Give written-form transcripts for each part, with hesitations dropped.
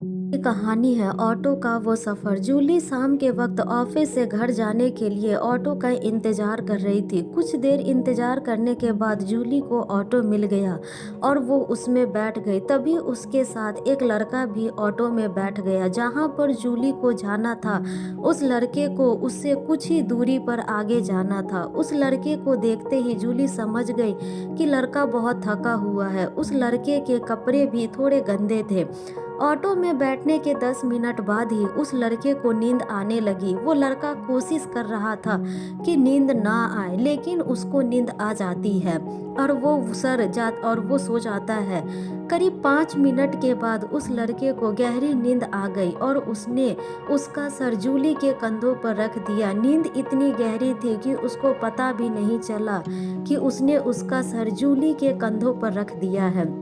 की कहानी है ऑटो का वो सफ़र। जूली शाम के वक्त ऑफिस से घर जाने के लिए ऑटो का इंतज़ार कर रही थी। कुछ देर इंतज़ार करने के बाद जूली को ऑटो मिल गया और वो उसमें बैठ गई। तभी उसके साथ एक लड़का भी ऑटो में बैठ गया। जहाँ पर जूली को जाना था, उस लड़के को उससे कुछ ही दूरी पर आगे जाना था। उस लड़के को देखते ही जूली समझ गई कि लड़का बहुत थका हुआ है। उस लड़के के कपड़े भी थोड़े गंदे थे। ऑटो में बैठने के 10 मिनट बाद ही उस लड़के को नींद आने लगी। वो लड़का कोशिश कर रहा था कि नींद ना आए, लेकिन उसको नींद आ जाती है और वो सो जाता है। करीब 5 मिनट के बाद उस लड़के को गहरी नींद आ गई और उसने उसका सर जूली के कंधों पर रख दिया। नींद इतनी गहरी थी कि उसको पता भी नहीं चला कि उसने उसका सर जूली के कंधों पर रख दिया है।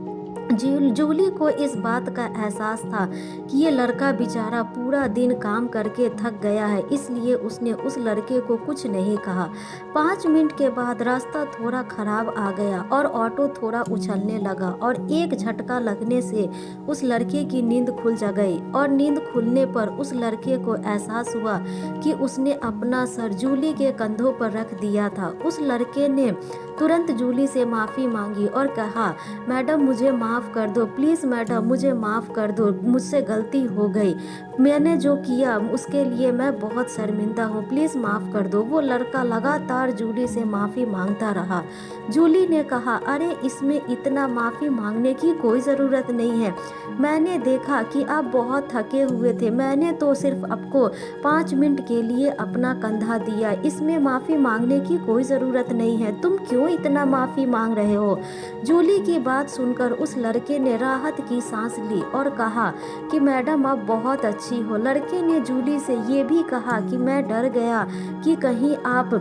जूली को इस बात का एहसास था कि ये लड़का बेचारा पूरा दिन काम करके थक गया है, इसलिए उसने उस लड़के को कुछ नहीं कहा। 5 मिनट के बाद रास्ता थोड़ा खराब आ गया और ऑटो थोड़ा उछलने लगा और एक झटका लगने से उस लड़के की नींद खुल जा गई। और नींद खुलने पर उस लड़के को एहसास हुआ कि उसने अपना सर जूली के कंधों पर रख दिया था। उस लड़के ने तुरंत जूली से माफ़ी मांगी और कहा, मैडम मुझे माफ़ कर दो, प्लीज़ मैडम मुझे माफ़ कर दो, मुझसे गलती हो गई, मैंने जो किया उसके लिए मैं बहुत शर्मिंदा हूँ, प्लीज़ माफ़ कर दो। वो लड़का लगातार जूली से माफ़ी मांगता रहा। जूली ने कहा, अरे इसमें इतना माफ़ी मांगने की कोई ज़रूरत नहीं है, मैंने देखा कि आप बहुत थके हुए थे, मैंने तो सिर्फ आपको 5 मिनट के लिए अपना कंधा दिया, इसमें माफ़ी मांगने की कोई ज़रूरत नहीं है, तुम क्यों इतना माफ़ी मांग रहे हो। जूली की बात सुनकर उस लड़के ने राहत की सांस ली और कहा कि मैडम आप बहुत अच्छी हो। लड़के ने जूली से ये भी कहा कि मैं डर गया कि कहीं आप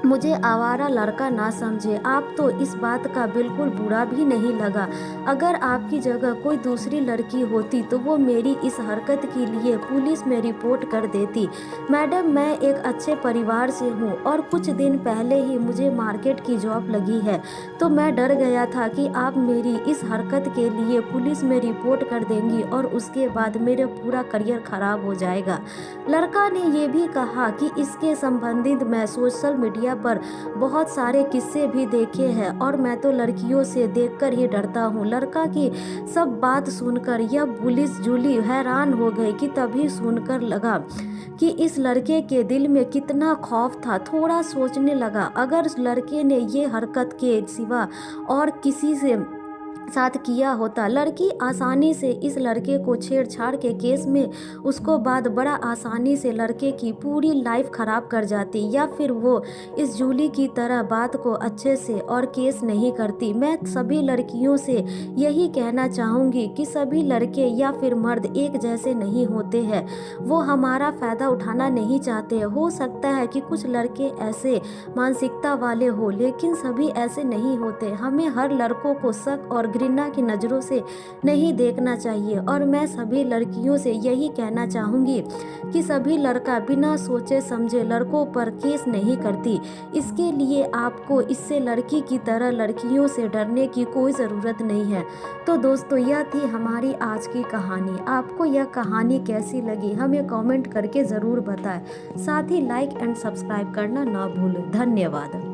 मुझे आवारा लड़का ना समझे। आप तो इस बात का बिल्कुल बुरा भी नहीं लगा। अगर आपकी जगह कोई दूसरी लड़की होती तो वो मेरी इस हरकत के लिए पुलिस में रिपोर्ट कर देती। मैडम मैं एक अच्छे परिवार से हूँ और कुछ दिन पहले ही मुझे मार्केट की जॉब लगी है, तो मैं डर गया था कि आप मेरी इस हरकत के लिए पुलिस में रिपोर्ट कर देंगी और उसके बाद मेरा पूरा करियर खराब हो जाएगा। लड़का ने ये भी कहा कि इसके संबंधित मैं सोशल मीडिया पर बहुत सारे किस्से भी देखे हैं और मैं तो लड़कियों से देखकर ही डरता हूँ। लड़का की सब बात सुनकर यह पुलिस जूली हैरान हो गई कि तभी सुनकर लगा कि इस लड़के के दिल में कितना खौफ था। थोड़ा सोचने लगा, अगर लड़के ने ये हरकत के सिवा और किसी से साथ किया होता, लड़की आसानी से इस लड़के को छेड़छाड़ के केस में उसको बाद बड़ा आसानी से लड़के की पूरी लाइफ खराब कर जाती, या फिर वो इस जूली की तरह बात को अच्छे से और केस नहीं करती। मैं सभी लड़कियों से यही कहना चाहूँगी कि सभी लड़के या फिर मर्द एक जैसे नहीं होते हैं, वो हमारा फ़ायदा उठाना नहीं चाहते। हो सकता है कि कुछ लड़के ऐसे मानसिकता वाले हो, लेकिन सभी ऐसे नहीं होते। हमें हर लड़कों को शक और घृणा की नज़रों से नहीं देखना चाहिए। और मैं सभी लड़कियों से यही कहना चाहूँगी कि सभी लड़का बिना सोचे समझे लड़कों पर केस नहीं करती। इसके लिए आपको इससे लड़की की तरह लड़कियों से डरने की कोई ज़रूरत नहीं है। तो दोस्तों यह थी हमारी आज की कहानी। आपको यह कहानी कैसी लगी हमें कमेंट करके ज़रूर बताएं। साथ ही लाइक एंड सब्सक्राइब करना ना भूलें। धन्यवाद।